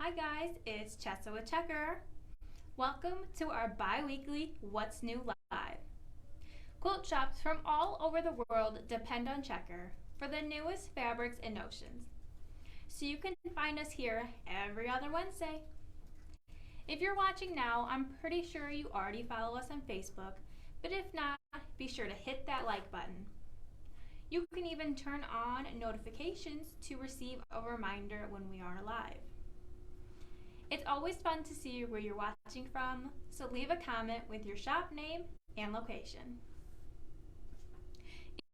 Hi guys, it's Chessa with Checker. Welcome to our bi-weekly What's New Live. Quilt shops from all over the world depend on Checker for the newest fabrics and notions. So you can find us here every other Wednesday. If you're watching now, I'm pretty sure you already follow us on Facebook, but if not, be sure to hit that like button. You can even turn on notifications to receive a reminder when we are live. It's always fun to see where you're watching from, so leave a comment with your shop name and location.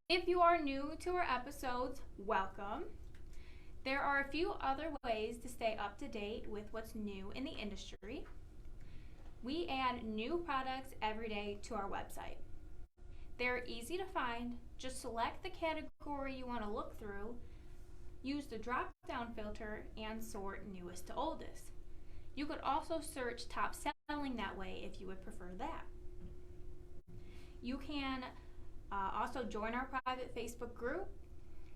If you are new to our episodes, welcome. There are a few other ways to stay up to date with what's new in the industry. We add new products every day to our website. They're easy to find. Just select the category you want to look through, use the drop-down filter, and sort newest to oldest. You could also search top selling that way if you would prefer that. You can also join our private Facebook group.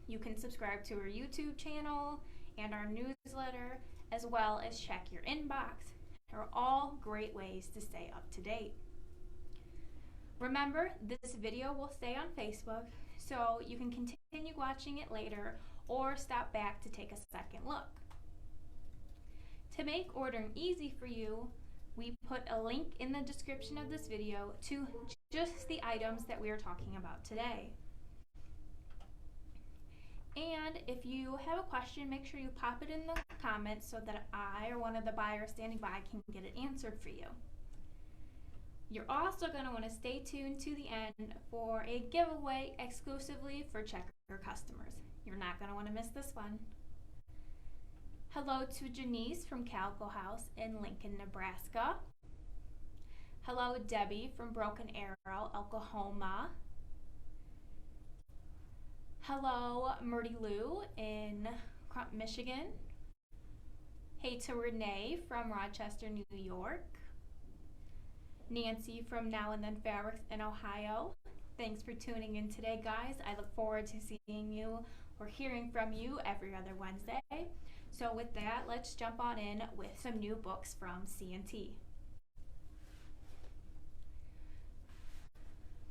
You can subscribe to our YouTube channel and our newsletter, as well as check your inbox. They're all great ways to stay up to date. Remember, this video will stay on Facebook, so you can continue watching it later or stop back to take a second look. To make ordering easy for you, we put a link in the description of this video to just the items that we are talking about today. And if you have a question, make sure you pop it in the comments so that I or one of the buyers standing by can get it answered for you. You're also going to want to stay tuned to the end for a giveaway exclusively for Checker customers. You're not going to want to miss this one. Hello to Janice from Calico House in Lincoln, Nebraska. Hello Debbie from Broken Arrow, Oklahoma. Hello Murdy Lou in Crump, Michigan. Hey to Renee from Rochester, New York. Nancy from Now and Then Fabrics in Ohio. Thanks for tuning in today, guys. I look forward to seeing you or hearing from you every other Wednesday. So with that, let's jump on in with some new books from C&T.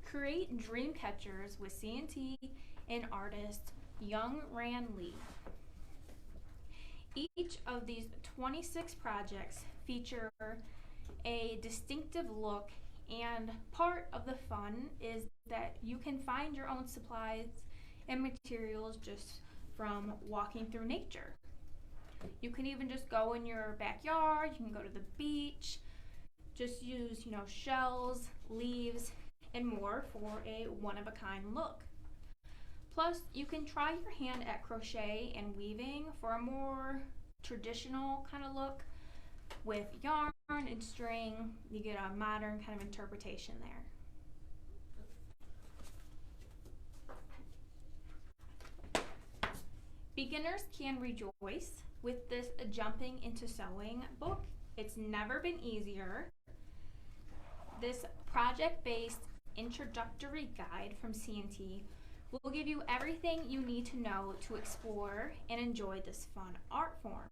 Create Dream Catchers with C&T and artist Young Ran Lee. Each of these 26 projects feature a distinctive look, and part of the fun is that you can find your own supplies and materials just from walking through nature. You can even just go in your backyard, you can go to the beach, just use, shells, leaves, and more for a one-of-a-kind look. Plus, you can try your hand at crochet and weaving for a more traditional kind of look. With yarn and string, you get a modern kind of interpretation there. Beginners can rejoice with this Jumping into Sewing book. It's never been easier. This project-based introductory guide from C&T will give you everything you need to know to explore and enjoy this fun art form.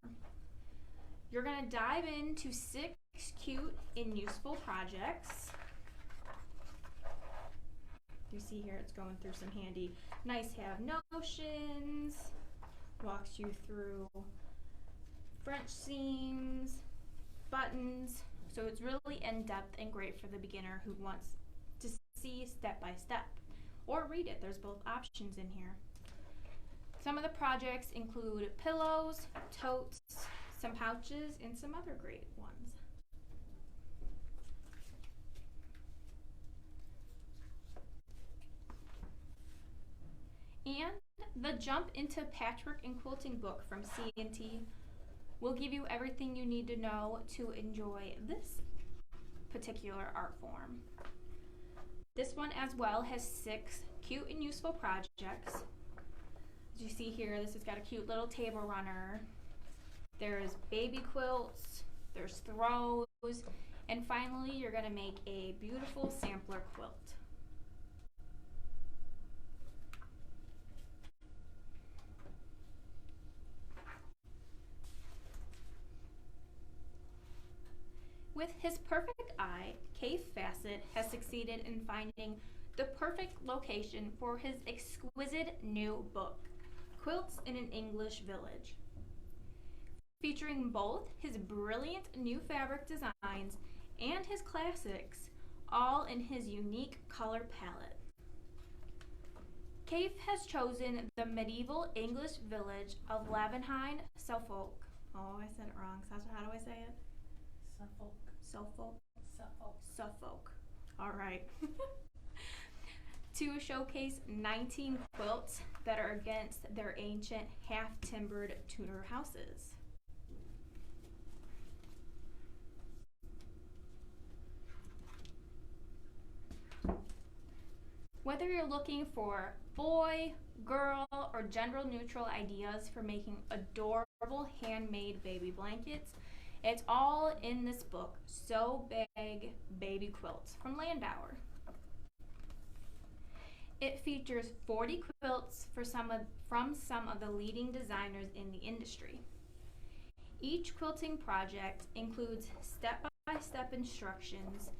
You're going to dive into 6 cute and useful projects. You see here it's going through some handy nice have notions, walks you through French seams, buttons, so it's really in-depth and great for the beginner who wants to see step by step or read it. There's both options in here. Some of the projects include pillows, totes, some pouches, and some other great ones. And the Jump into Patchwork and Quilting book from C&T will give you everything you need to know to enjoy this particular art form. This one as well has 6 cute and useful projects. As you see here, this has got a cute little table runner. There's baby quilts, there's throws, and finally you're going to make a beautiful sampler quilt. With his perfect eye, Cave Fassett has succeeded in finding the perfect location for his exquisite new book, Quilts in an English Village, featuring both his brilliant new fabric designs and his classics, all in his unique color palette. Cave has chosen the medieval English village of Lavenheim, Suffolk. Oh, I said it wrong. Sasha, how do I say it? Suffolk. Suffolk. Suffolk. Suffolk. All right. To showcase 19 quilts that are against their ancient half-timbered Tudor houses. Whether you're looking for boy, girl, or gender neutral ideas for making adorable handmade baby blankets, it's all in this book, So Big Baby Quilts from Landauer. It features 40 quilts from some of the leading designers in the industry. Each quilting project includes step-by-step instructions,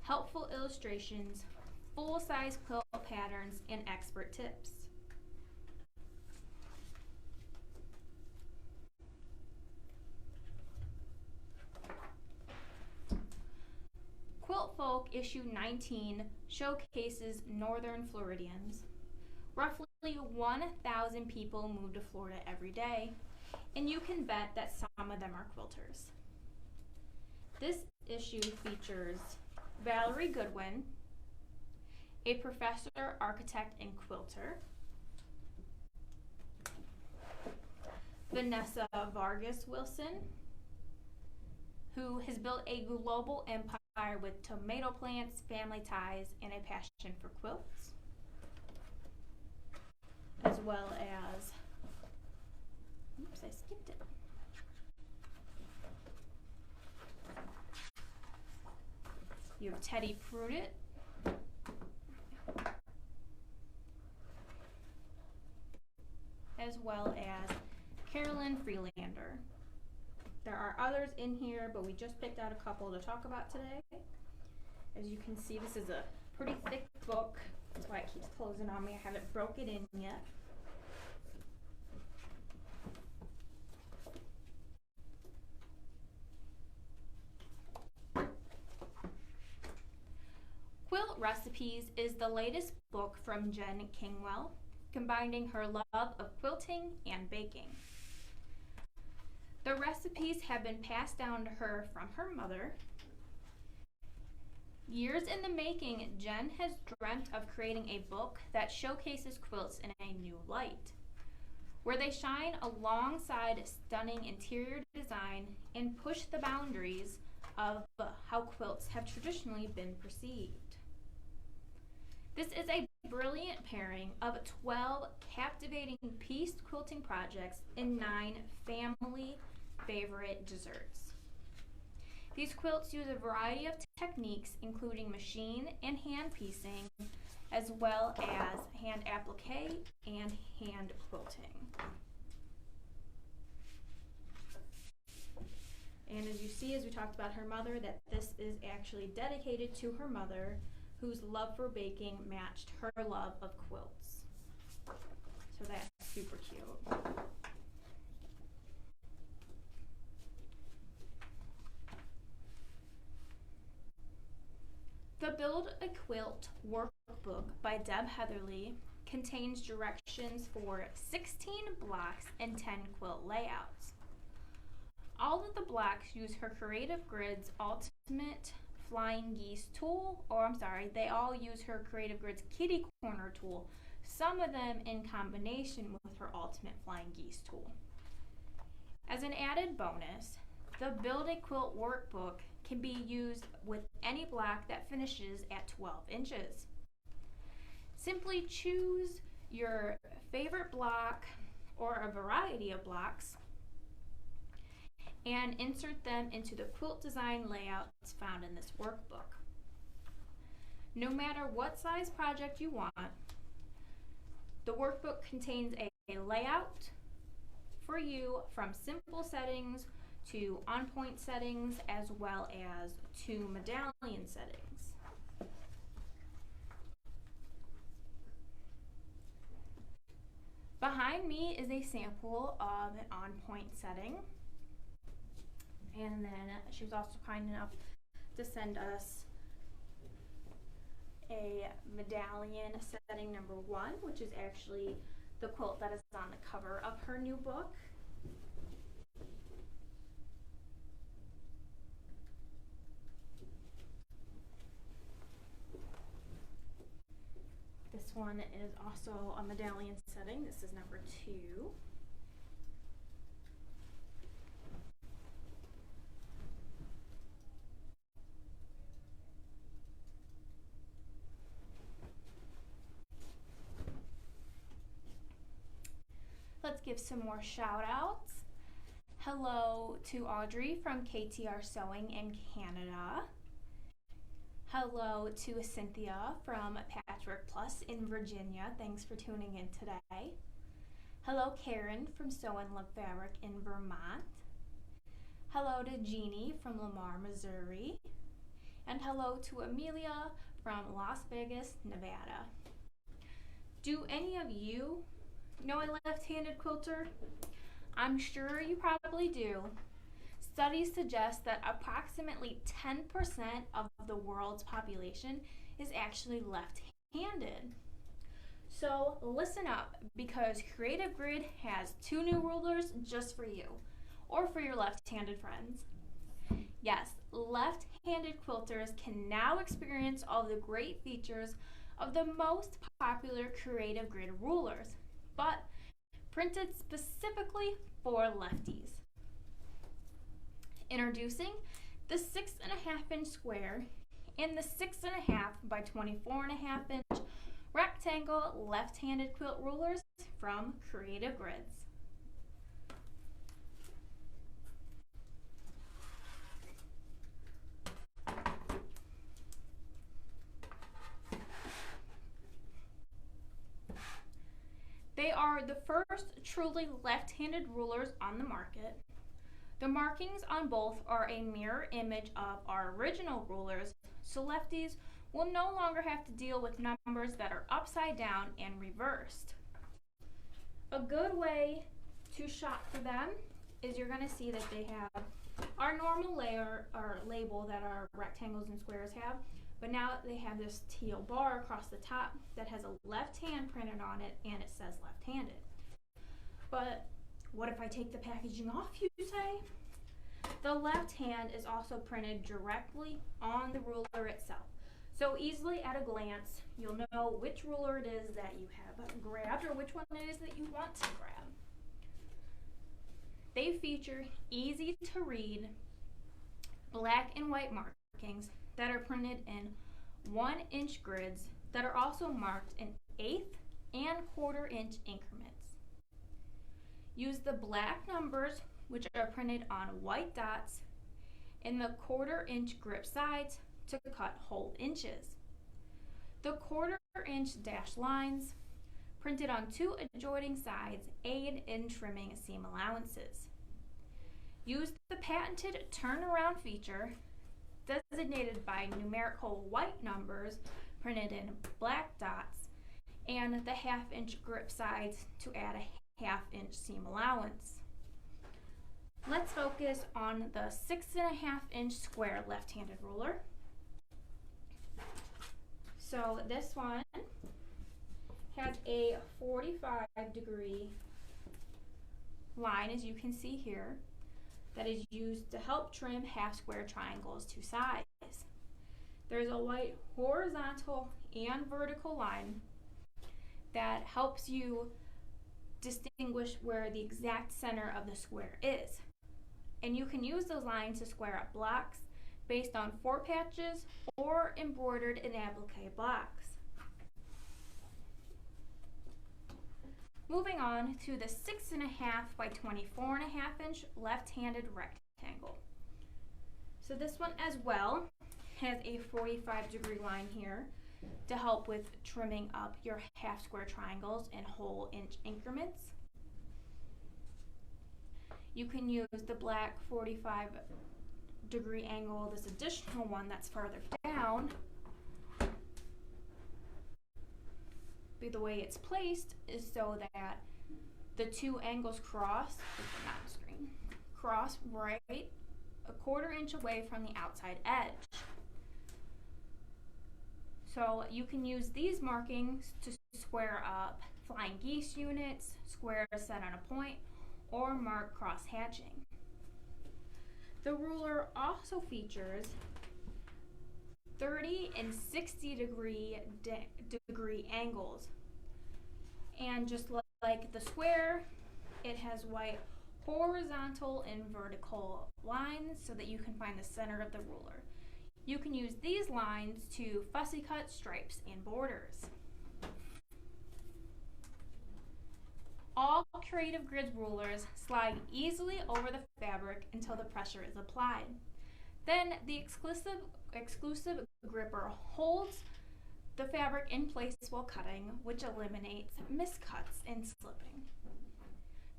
helpful illustrations, full-size quilt patterns, and expert tips. Quilt Folk issue 19 showcases Northern Floridians. Roughly 1,000 people move to Florida every day, and you can bet that some of them are quilters. This issue features Valerie Goodwin, a professor, architect, and quilter, Vanessa Vargas Wilson, who has built a global empire with tomato plants, family ties, and a passion for quilts, as well as, oops, I skipped it. You have Teddy Prudit, as well as Carolyn Freelander. There are others in here, but we just picked out a couple to talk about today. As you can see, this is a pretty thick book. That's why it keeps closing on me. I haven't broke it in yet. Quilt Recipes is the latest book from Jen Kingwell, combining her love of quilting and baking. The recipes have been passed down to her from her mother. Years in the making, Jen has dreamt of creating a book that showcases quilts in a new light, where they shine alongside stunning interior design and push the boundaries of how quilts have traditionally been perceived. This is a brilliant pairing of 12 captivating pieced quilting projects and 9 family favorite desserts. These quilts use a variety of techniques, including machine and hand piecing, as well as hand applique and hand quilting. And as you see, as we talked about her mother, that this is actually dedicated to her mother, whose love for baking matched her love of quilts. So that's super cute. The Build a Quilt workbook by Deb Heatherly contains directions for 16 blocks and 10 quilt layouts. All of the blocks use her Creative Grids Ultimate Flying Geese tool, they all use her Creative Grids Kitty Corner tool, some of them in combination with her Ultimate Flying Geese tool. As an added bonus, the Build a Quilt workbook can be used with any block that finishes at 12 inches. Simply choose your favorite block or a variety of blocks and insert them into the quilt design layouts found in this workbook. No matter what size project you want, the workbook contains a layout for you, from simple settings to on-point settings as well as to medallion settings. Behind me is a sample of an on-point setting, and then she was also kind enough to send us a medallion setting number 1, which is actually the quilt that is on the cover of her new book. This one is also a medallion setting. This is number 2. Let's give some more shout outs. Hello to Audrey from KTR Sewing in Canada. Hello to Cynthia from Patchwork Plus in Virginia. Thanks for tuning in today. Hello Karen from Sew and Love Fabric in Vermont. Hello to Jeannie from Lamar, Missouri. And hello to Amelia from Las Vegas, Nevada. Do any of you know a left-handed quilter? I'm sure you probably do. Studies suggest that approximately 10% of the world's population is actually left-handed. So listen up, because Creative Grid has 2 new rulers just for you, or for your left-handed friends. Yes, left-handed quilters can now experience all the great features of the most popular Creative Grid rulers, but printed specifically for lefties. Introducing the 6.5-inch square and the 6.5 by 24.5-inch rectangle left-handed quilt rulers from Creative Grids. They are the first truly left-handed rulers on the market. The markings on both are a mirror image of our original rulers, so lefties will no longer have to deal with numbers that are upside down and reversed. A good way to shop for them is you're going to see that they have our normal layer or label that our rectangles and squares have, but now they have this teal bar across the top that has a left hand printed on it and it says left-handed. But what if I take the packaging off, you say? The left hand is also printed directly on the ruler itself. So easily at a glance, you'll know which ruler it is that you have grabbed or which one it is that you want to grab. They feature easy to read black and white markings that are printed in 1-inch grids that are also marked in 1/8 and 1/4-inch increments. Use the black numbers, which are printed on white dots, in the 1/4-inch grip sides to cut whole inches. The 1/4-inch dashed lines, printed on 2 adjoining sides, aid in trimming seam allowances. Use the patented turnaround feature, designated by numerical white numbers printed in black dots, and the 1/2-inch grip sides to add a 1/2-inch seam allowance. Let's focus on the 6.5-inch square left-handed ruler. So this one has a 45-degree line, as you can see here, that is used to help trim half-square triangles to size. There's a white horizontal and vertical line that helps you distinguish where the exact center of the square is. And you can use those lines to square up blocks based on 4 patches or embroidered in applique blocks. Moving on to the 6.5 by 24.5-inch left-handed rectangle. So this one as well has a 45-degree line here to help with trimming up your half-square triangles in whole inch increments. You can use the black 45-degree angle, this additional one that's farther down. The way it's placed is so that the two angles cross right a 1/4 inch away from the outside edge. So you can use these markings to square up flying geese units, squares set on a point, or mark cross hatching. The ruler also features 30 and 60 degree angles. And just like the square, it has white horizontal and vertical lines so that you can find the center of the ruler. You can use these lines to fussy cut stripes and borders. All Creative Grids rulers slide easily over the fabric until the pressure is applied. Then the exclusive gripper holds the fabric in place while cutting, which eliminates miscuts and slipping.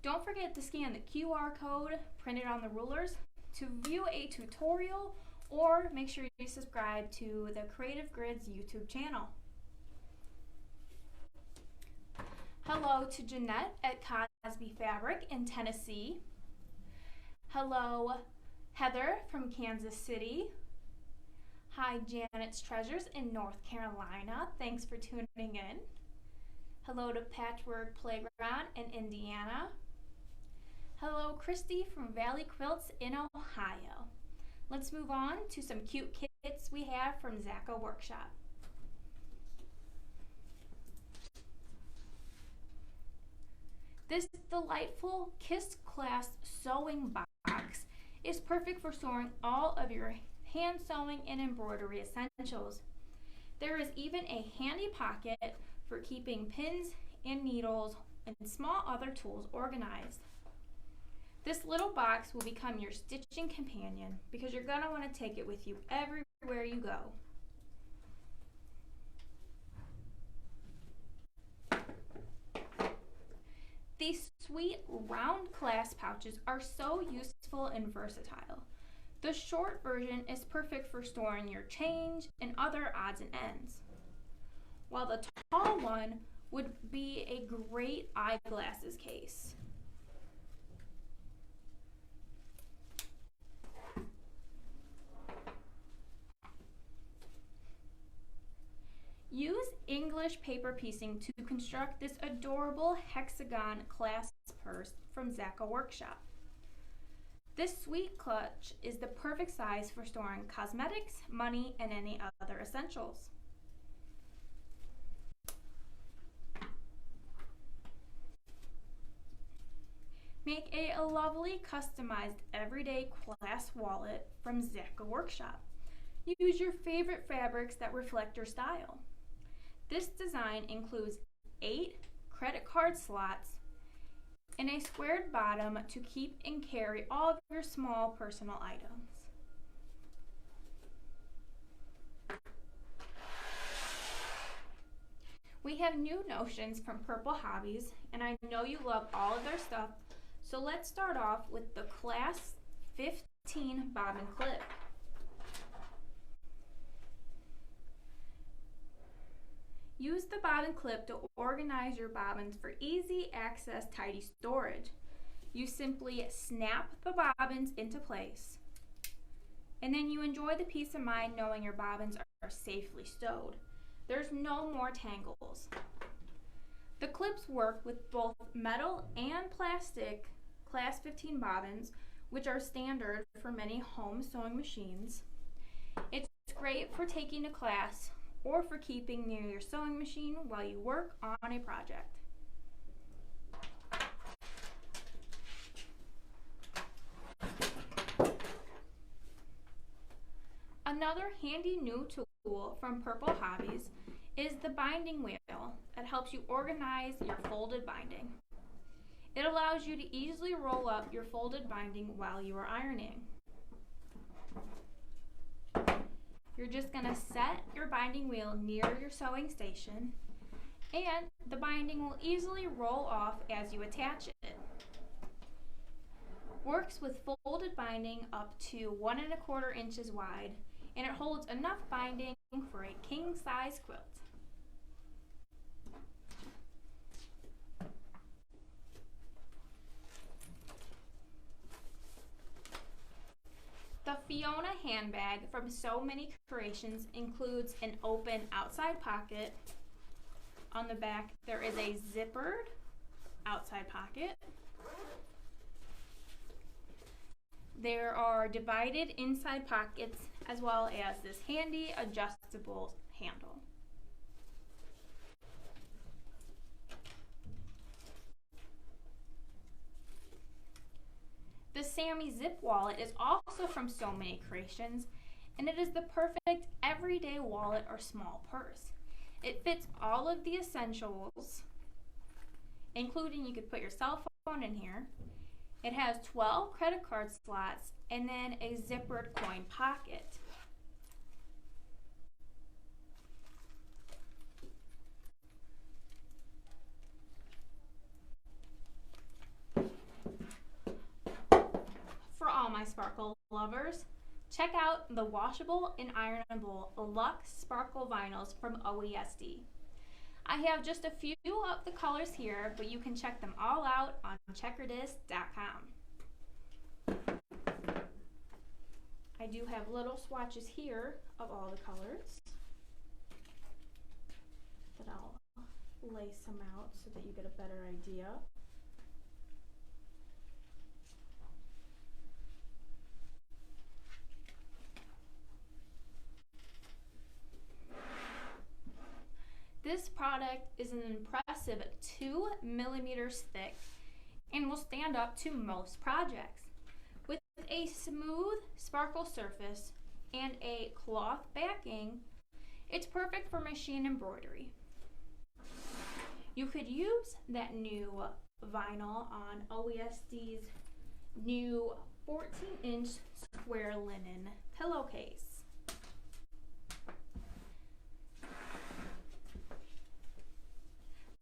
Don't forget to scan the QR code printed on the rulers to view a tutorial, or make sure you subscribe to the Creative Grids YouTube channel. Hello to Jeanette at Cosby Fabric in Tennessee. Hello, Heather from Kansas City. Hi, Janet's Treasures in North Carolina. Thanks for tuning in. Hello to Patchwork Playground in Indiana. Hello, Christy from Valley Quilts in Ohio. Let's move on to some cute kits we have from Zacco Workshop. This delightful Kiss Clasp sewing box is perfect for storing all of your hand sewing and embroidery essentials. There is even a handy pocket for keeping pins and needles and small other tools organized. This little box will become your stitching companion because you're going to want to take it with you everywhere you go. These sweet round clasp pouches are so useful and versatile. The short version is perfect for storing your change and other odds and ends, while the tall one would be a great eyeglasses case. Use English paper piecing to construct this adorable hexagon clasp purse from Zacco Workshop. This sweet clutch is the perfect size for storing cosmetics, money, and any other essentials. Make a lovely customized everyday clasp wallet from Zacco Workshop. Use your favorite fabrics that reflect your style. This design includes 8 credit card slots and a squared bottom to keep and carry all of your small personal items. We have new notions from Purple Hobbies, and I know you love all of their stuff, so let's start off with the Clasp 15 bobbin clip. Use the bobbin clip to organize your bobbins for easy access, tidy storage. You simply snap the bobbins into place, and then you enjoy the peace of mind knowing your bobbins are safely stowed. There's no more tangles. The clips work with both metal and plastic Clasp 15 bobbins, which are standard for many home sewing machines. It's great for taking to class or for keeping near your sewing machine while you work on a project. Another handy new tool from Purple Hobbies is the binding wheel that helps you organize your folded binding. It allows you to easily roll up your folded binding while you are ironing. You're just going to set your binding wheel near your sewing station, and the binding will easily roll off as you attach it. Works with folded binding up to 1¼ inches wide, and it holds enough binding for a king-size quilt. The Fiona handbag from So Many Creations includes an open outside pocket. On the back, there is a zippered outside pocket. There are divided inside pockets as well as this handy adjustable handle. The Sammy Zip wallet is also from So Many Creations, and it is the perfect everyday wallet or small purse. It fits all of the essentials, including you could put your cell phone in here. It has 12 credit card slots and then a zippered coin pocket. For all my sparkle lovers, check out the washable and ironable Luxe Sparkle Vinyls from OESD. I have just a few of the colors here, but you can check them all out on checkerdisc.com. I do have little swatches here of all the colors that I'll lay some out so that you get a better idea. This product is an impressive 2 millimeters thick and will stand up to most projects. With a smooth sparkle surface and a cloth backing, it's perfect for machine embroidery. You could use that new vinyl on OESD's new 14-inch square linen pillowcase.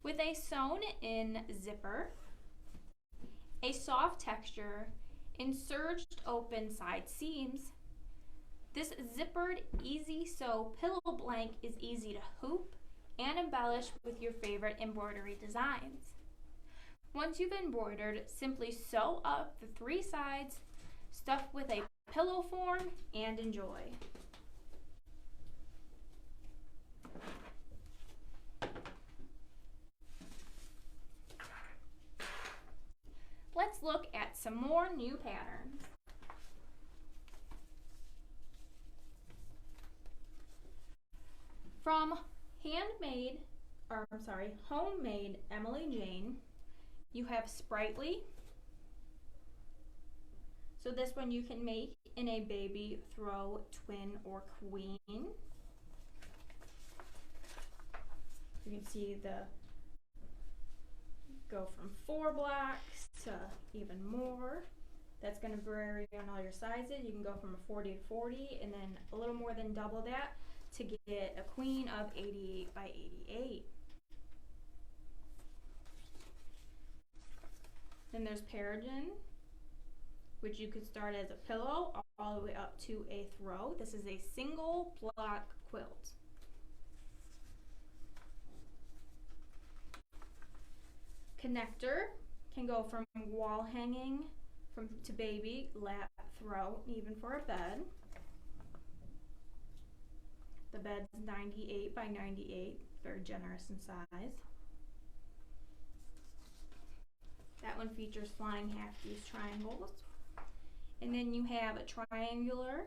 With a sewn-in zipper, a soft texture, and surged open side seams, this zippered easy sew pillow blank is easy to hoop and embellish with your favorite embroidery designs. Once you've embroidered, simply sew up the 3 sides, stuff with a pillow form, and enjoy. Let's look at some more new patterns. From Homemade Emily Jane, you have Sprightly. So this one you can make in a baby, throw, twin, or queen. You can see go from 4 blocks to even more. That's going to vary on all your sizes. You can go from a 40 to 40 and then a little more than double that to get a queen of 88 by 88. Then there's Peregrine, which you could start as a pillow all the way up to a throw. This is a single block quilt. Connector can go from wall hanging to baby, lap, throw, even for a bed. The bed's 98 by 98, very generous in size. That one features flying half-piece triangles. And then you have a triangular.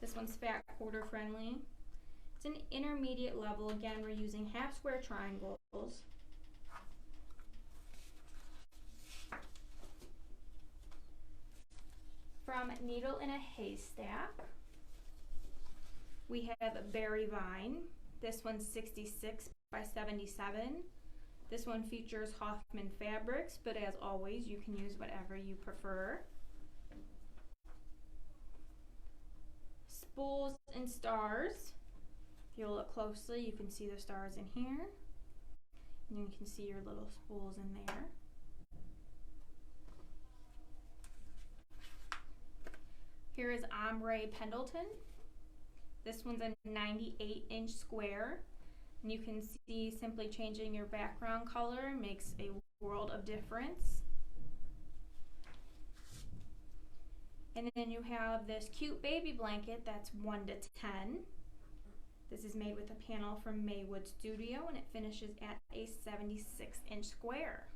This one's fat quarter friendly. It's an intermediate level. Again, we're using half square triangles. From Needle in a Haystack, we have a Berry Vine. This one's 66 by 77. This one features Hoffman fabrics, but as always, you can use whatever you prefer. Spools and Stars. If you look closely, you can see the stars in here. And you can see your little spools in there. Here is Ombre Pendleton. This one's a 98-inch square. And you can see simply changing your background color makes a world of difference. And then you have this cute baby blanket that's 1 to 10. This is made with a panel from Maywood Studio and it finishes at a 76-inch square.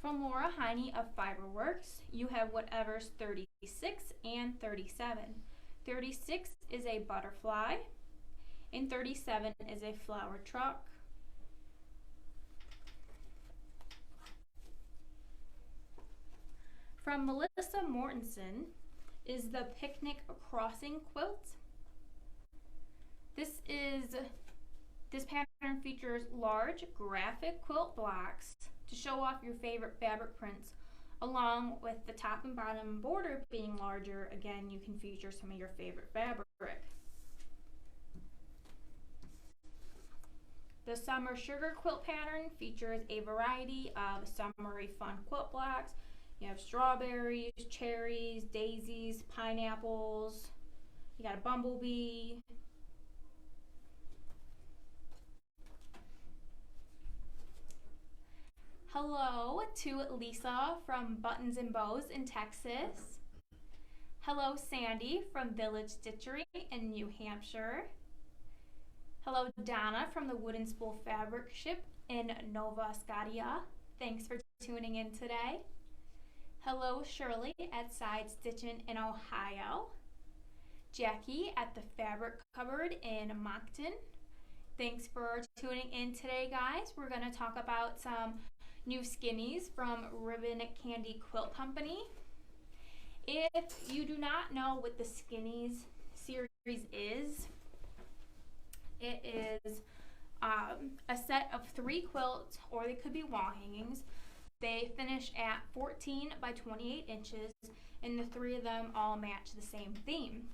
From Laura Heine of Fiberworks, you have whatever's 36 and 37. 36 is a butterfly and 37 is a flower truck. From Melissa Mortensen is the Picnic Crossing quilt. This pattern features large graphic quilt blocks to show off your favorite fabric prints, along with the top and bottom border being larger. Again, you can feature some of your favorite fabric. The Summer Sugar quilt pattern features a variety of summery fun quilt blocks. You have strawberries, cherries, daisies, pineapples. You got a bumblebee. Hello to Lisa from Buttons and Bows in Texas. Hello Sandy from Village Stitchery in New Hampshire. Hello Donna from the Wooden Spool Fabric Ship in Nova Scotia. Thanks for tuning in today. Hello Shirley at Side Stitchin' in Ohio. Jackie at the Fabric Cupboard in Moncton. Thanks for tuning in today, guys. We're going to talk about some new skinnies from Ribbon Candy Quilt Company. If you do not know what the Skinnies series is, it is a set of 3 quilts, or they could be wall hangings. They finish at 14 by 28 inches, and the 3 of them all match the same theme.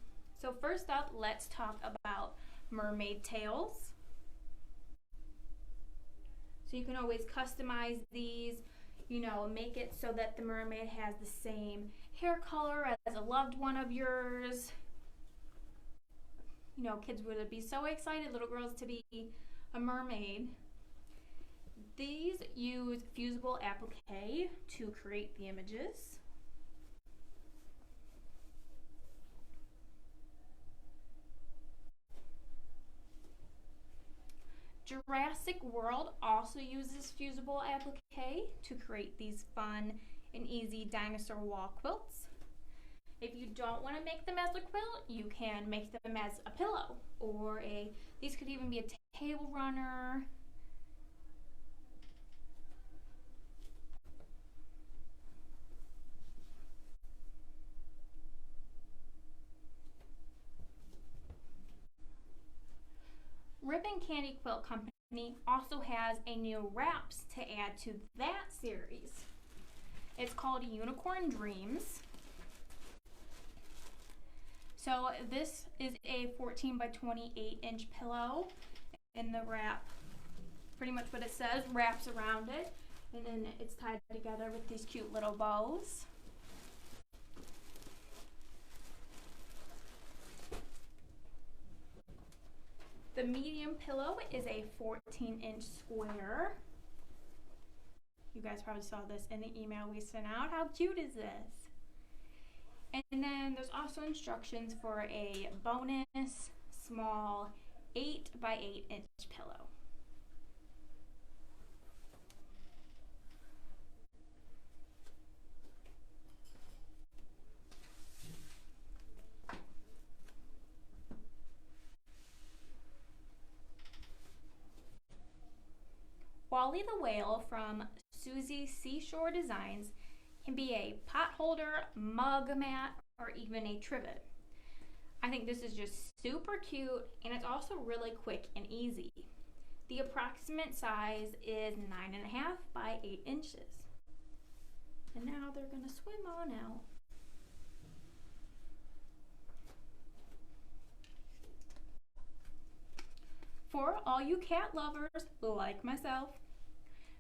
So first up, let's talk about mermaid tails. So you can always customize these, make it so that the mermaid has the same hair color as a loved one of yours. Kids would be so excited, little girls, to be a mermaid. These use fusible applique to create the images. Jurassic World also uses fusible applique to create these fun and easy dinosaur wall quilts. If you don't want to make them as a quilt, you can make them as a pillow, or these could even be a table runner. Ribbon Candy Quilt Company also has a new wraps to add to that series. It's called Unicorn Dreams. So this is a 14 by 28 inch pillow, and the wrap, pretty much what it says, wraps around it, and then it's tied together with these cute little bows. The medium pillow is a 14-inch square. You guys probably saw this in the email we sent out. How cute is this? And then there's also instructions for a bonus small 8 by 8 inch pillow. Wally the Whale from Susie Seashore Designs can be a pot holder, mug mat, or even a trivet. I think this is just super cute, and it's also really quick and easy. The approximate size is 9.5 by 8 inches. And now they're gonna swim on out. For all you cat lovers like myself,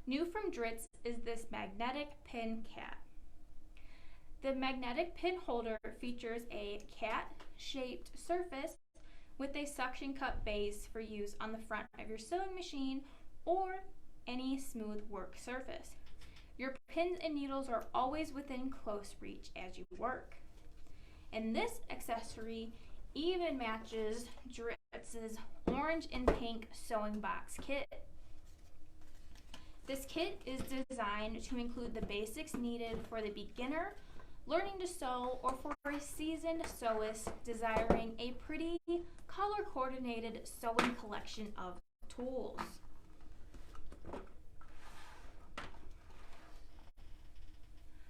new from Dritz is this magnetic pin cap. The magnetic pin holder features a cat-shaped surface with a suction cup base for use on the front of your sewing machine or any smooth work surface. Your pins and needles are always within close reach as you work. And this accessory even matches Dritz's orange and pink sewing box kit. This kit is designed to include the basics needed for the beginner learning to sew or for a seasoned sewist desiring a pretty color-coordinated sewing collection of tools.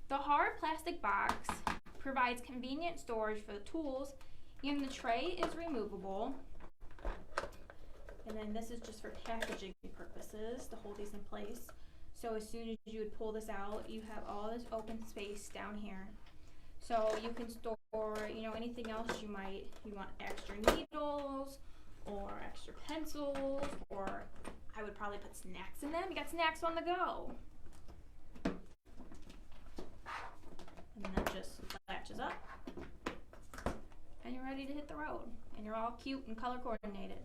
The hard plastic box provides convenient storage for the tools, and the tray is removable. And then this is just for packaging purposes to hold these in place. So as soon as you would pull this out, you have all this open space down here. So you can store, anything else you want extra needles or extra pencils, or I would probably put snacks in them. You got snacks on the go. And that just latches up. And you're ready to hit the road. And you're all cute and color coordinated.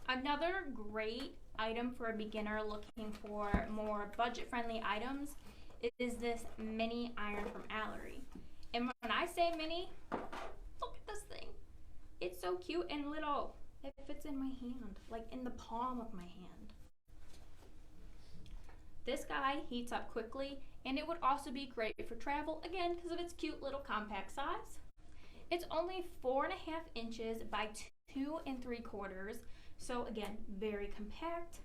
Another great item for a beginner looking for more budget-friendly items is this mini iron from Allery. And when I say mini, look at this thing. It's so cute and little. It fits in my hand, like in the palm of my hand. This guy heats up quickly, and it would also be great for travel, again, because of its cute little compact size. It's only 4.5 inches by 2 3/4, so again, very compact.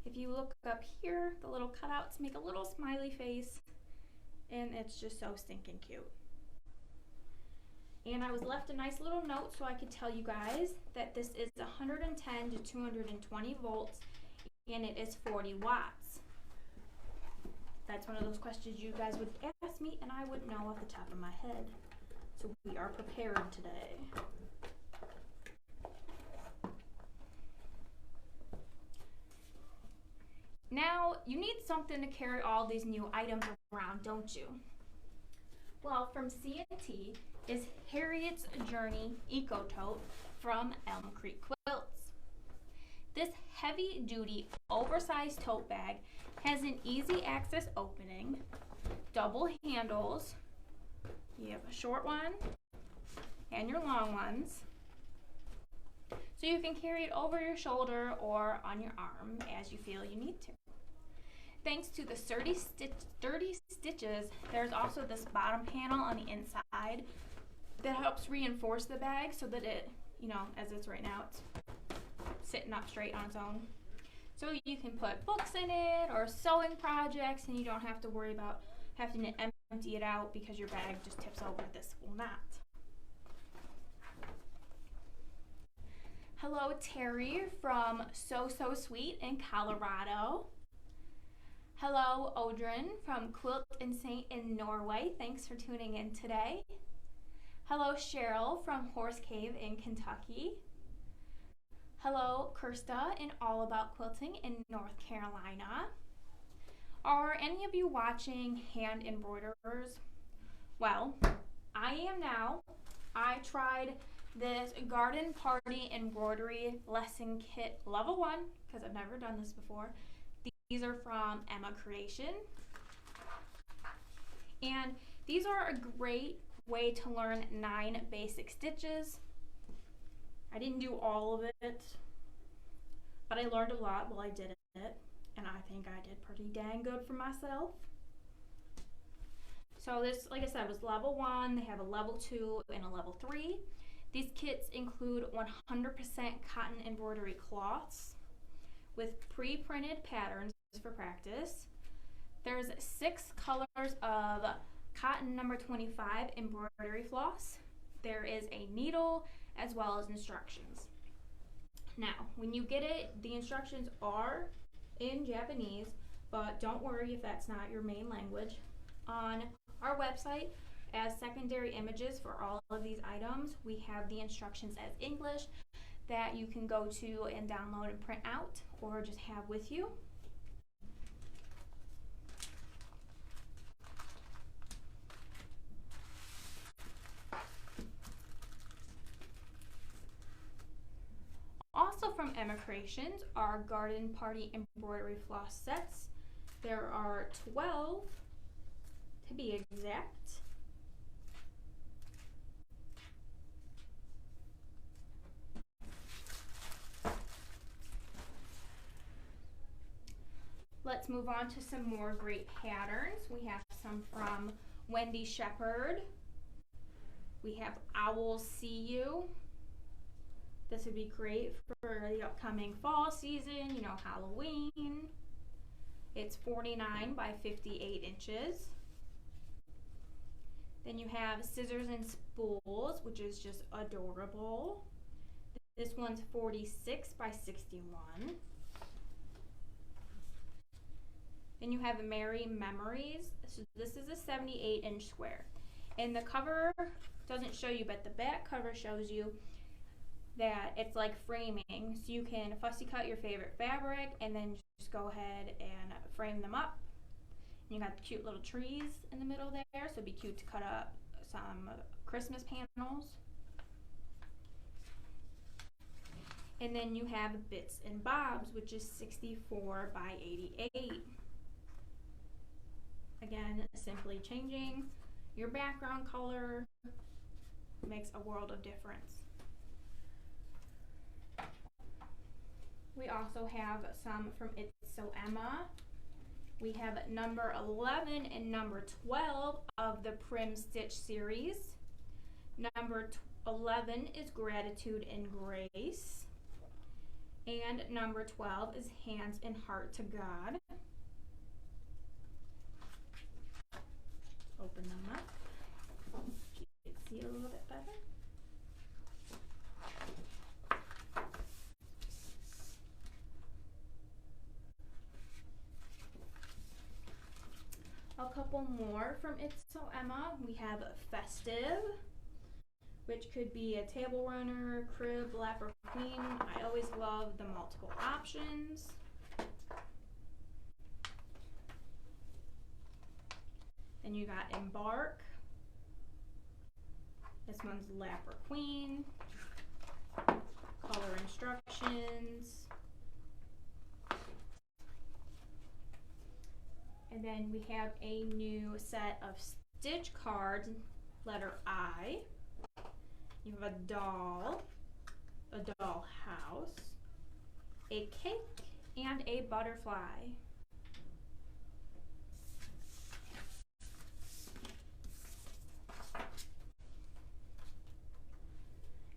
If you look up here, the little cutouts make a little smiley face, and it's just so stinking cute. And I was left a nice little note so I could tell you guys that this is 110 to 220 volts, and it is 40 watts. That's one of those questions you guys would ask me, and I wouldn't know off the top of my head. So we are prepared today. Now, you need something to carry all these new items around, don't you? Well, from C&T is Harriet's Journey Eco Tote from Elm Creek Quilts. This heavy-duty, oversized tote bag has an easy access opening, double handles. You have a short one and your long ones. So you can carry it over your shoulder or on your arm as you feel you need to. Thanks to the sturdy stitches, there's also this bottom panel on the inside that helps reinforce the bag so that it, as it's right now, it's sitting up straight on its own. So you can put books in it or sewing projects, and you don't have to worry about having to empty it out because your bag just tips over. This will not. Hello, Terry from So Sweet in Colorado. Hello, Odrin from Quilt and Saint in Norway. Thanks for tuning in today. Hello, Cheryl from Horse Cave in Kentucky. Hello, Kirsta in All About Quilting in North Carolina. Are any of you watching hand embroiderers? Well, I am now. I tried this Garden Party Embroidery Lesson Kit Level 1 because I've never done this before. These are from Emma Creation. And these are a great way to learn 9 basic stitches. I didn't do all of it, but I learned a lot while I did it, and I think I did pretty dang good for myself. So this, like I said, was level 1. They have a level 2 and a level 3. These kits include 100% cotton embroidery cloths with pre-printed patterns for practice. There's 6 colors of cotton number 25 embroidery floss. There is a needle as well as instructions. Now, when you get it, the instructions are in Japanese, but don't worry if that's not your main language. On our website, as secondary images for all of these items, we have the instructions as English that you can go to and download and print out or just have with you. Also from Emma Creations are Garden Party embroidery floss sets. There are 12 to be exact. Let's move on to some more great patterns. We have some from Wendy Shepherd. We have Owls See You. This would be great for the upcoming fall season, you know, Halloween. It's 49 by 58 inches. Then you have Scissors and Spools, which is just adorable. This one's 46 by 61. Then you have Merry Memories. So this is a 78-inch square. And the cover doesn't show you, but the back cover shows you that it's like framing. So you can fussy cut your favorite fabric and then just go ahead and frame them up. And you got the cute little trees in the middle there, so it'd be cute to cut up some Christmas panels. And then you have Bits and Bobs, which is 64 by 88. Again, simply changing your background color makes a world of difference. We also have some from It's So Emma. We have number 11 and number 12 of the Prim Stitch series. Number 11 is Gratitude and Grace. And number 12 is Hands and Heart to God. Open them up so you can see it a little bit better. A couple more from It's So Emma. We have Festive, which could be a table runner, crib, lap, or queen. I always love the multiple options. Then you got Embark. This one's lap or queen. Color instructions. And then we have a new set of stitch cards, letter I. You have a doll house, a cake, and a butterfly.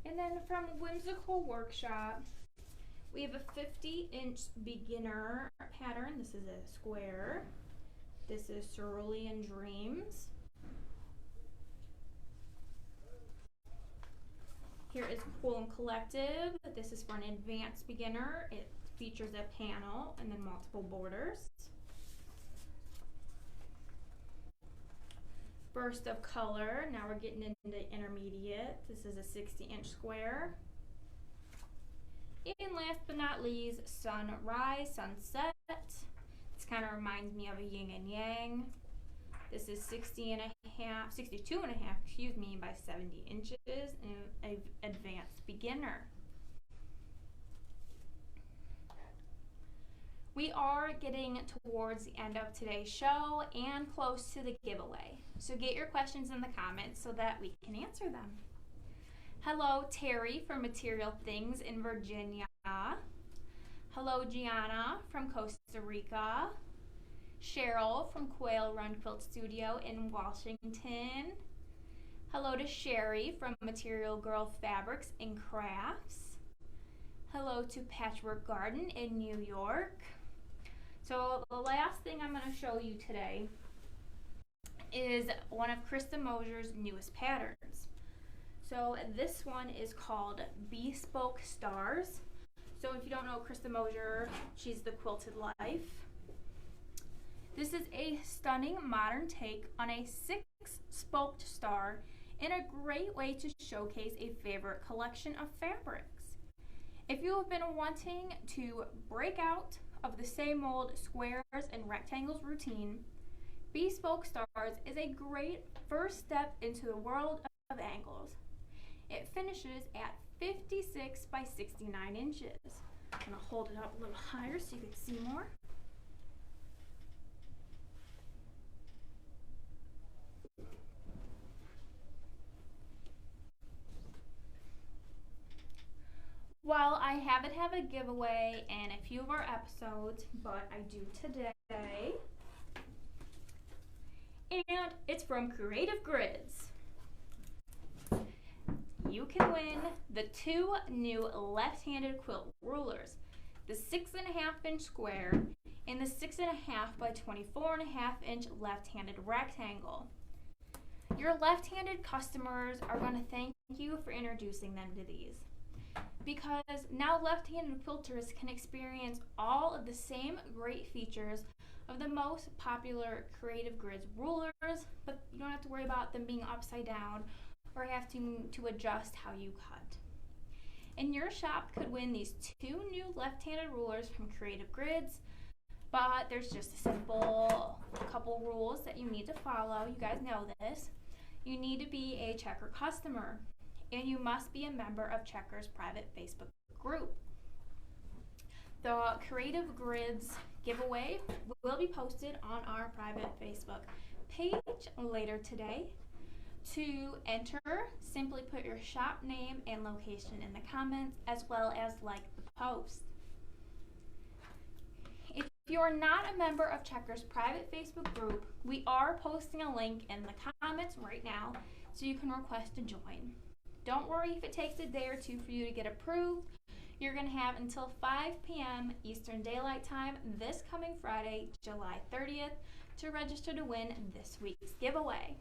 And then from Whimsical Workshop, we have a 50-inch beginner pattern. This is a square. This is Cerulean Dreams. Here is Cool and Collective. This is for an advanced beginner. It features a panel and then multiple borders. Burst of Color. Now we're getting into intermediate. This is a 60-inch square. And last but not least, Sunrise, Sunset. This kind of reminds me of a yin and yang. This is 62 and a half, by 70 inches, and an advanced beginner. We are getting towards the end of today's show and close to the giveaway. So get your questions in the comments so that we can answer them. Hello, Terry from Material Things in Virginia. Hello, Gianna from Costa Rica. Cheryl from Quail Run Quilt Studio in Washington. Hello to Sherry from Material Girl Fabrics and Crafts. Hello to Patchwork Garden in New York. So the last thing I'm going to show you today is one of Krista Mosier's newest patterns. So this one is called Bespoke Stars. So if you don't know Krista Mosier, she's the Quilted Life. This is a stunning modern take on a 6 spoked star, and a great way to showcase a favorite collection of fabrics. If you have been wanting to break out of the same old squares and rectangles routine, Bespoke Stars is a great first step into the world of angles. It finishes at 56 by 69 inches. I'm going to hold it up a little higher so you can see more. Well, I haven't had a giveaway in a few of our episodes, but I do today. And it's from Creative Grids. You can win the 2 new left-handed quilt rulers, the 6.5-inch square and the 6.5 by 24.5-inch left-handed rectangle. Your left-handed customers are going to thank you for introducing them to these, because now left-handed quilters can experience all of the same great features of the most popular Creative Grids rulers, but you don't have to worry about them being upside down or have to adjust how you cut. And your shop could win these 2 new left-handed rulers from Creative Grids, but there's just a simple couple rules that you need to follow. You guys know this. You need to be a Checker customer, and you must be a member of Checker's private Facebook group. The Creative Grids giveaway will be posted on our private Facebook page later today. To enter, simply put your shop name and location in the comments, as well as like the post. If you're not a member of Checker's private Facebook group, we are posting a link in the comments right now so you can request to join. Don't worry if it takes a day or two for you to get approved. You're going to have until 5 p.m. Eastern Daylight Time this coming Friday, July 30th, to register to win this week's giveaway.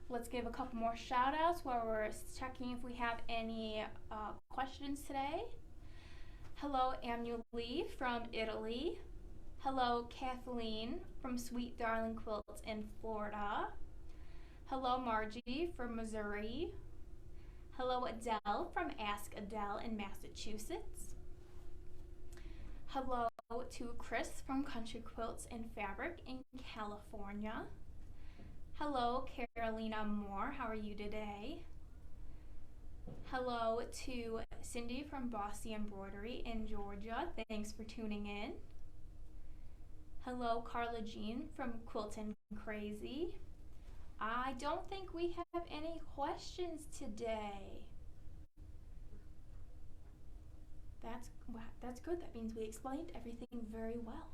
Let's give a couple more shout outs while we're checking if we have any questions today. Hello, Amulie from Italy. Hello, Kathleen from Sweet Darling Quilts in Florida. Hello, Margie from Missouri. Hello, Adele from Ask Adele in Massachusetts. Hello to Chris from Country Quilts and Fabric in California. Hello, Carolina Moore. How are you today? Hello to Cindy from Bossy Embroidery in Georgia. Thanks for tuning in. Hello, Carla Jean from Quiltin' Crazy. I don't think we have any questions today. That's good. That means we explained everything very well.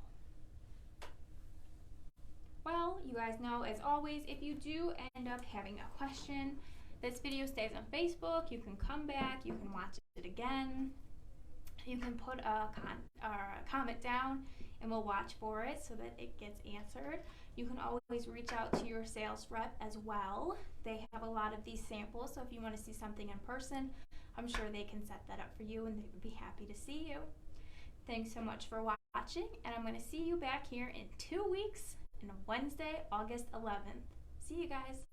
Well, you guys know, as always, if you do end up having a question, this video stays on Facebook. You can come back. You can watch it again. You can put a comment down, and we'll watch for it so that it gets answered. You can always reach out to your sales rep as well. They have a lot of these samples, so if you want to see something in person, I'm sure they can set that up for you, and they would be happy to see you. Thanks so much for watching, and I'm going to see you back here in 2 weeks on Wednesday, August 11th. See you guys.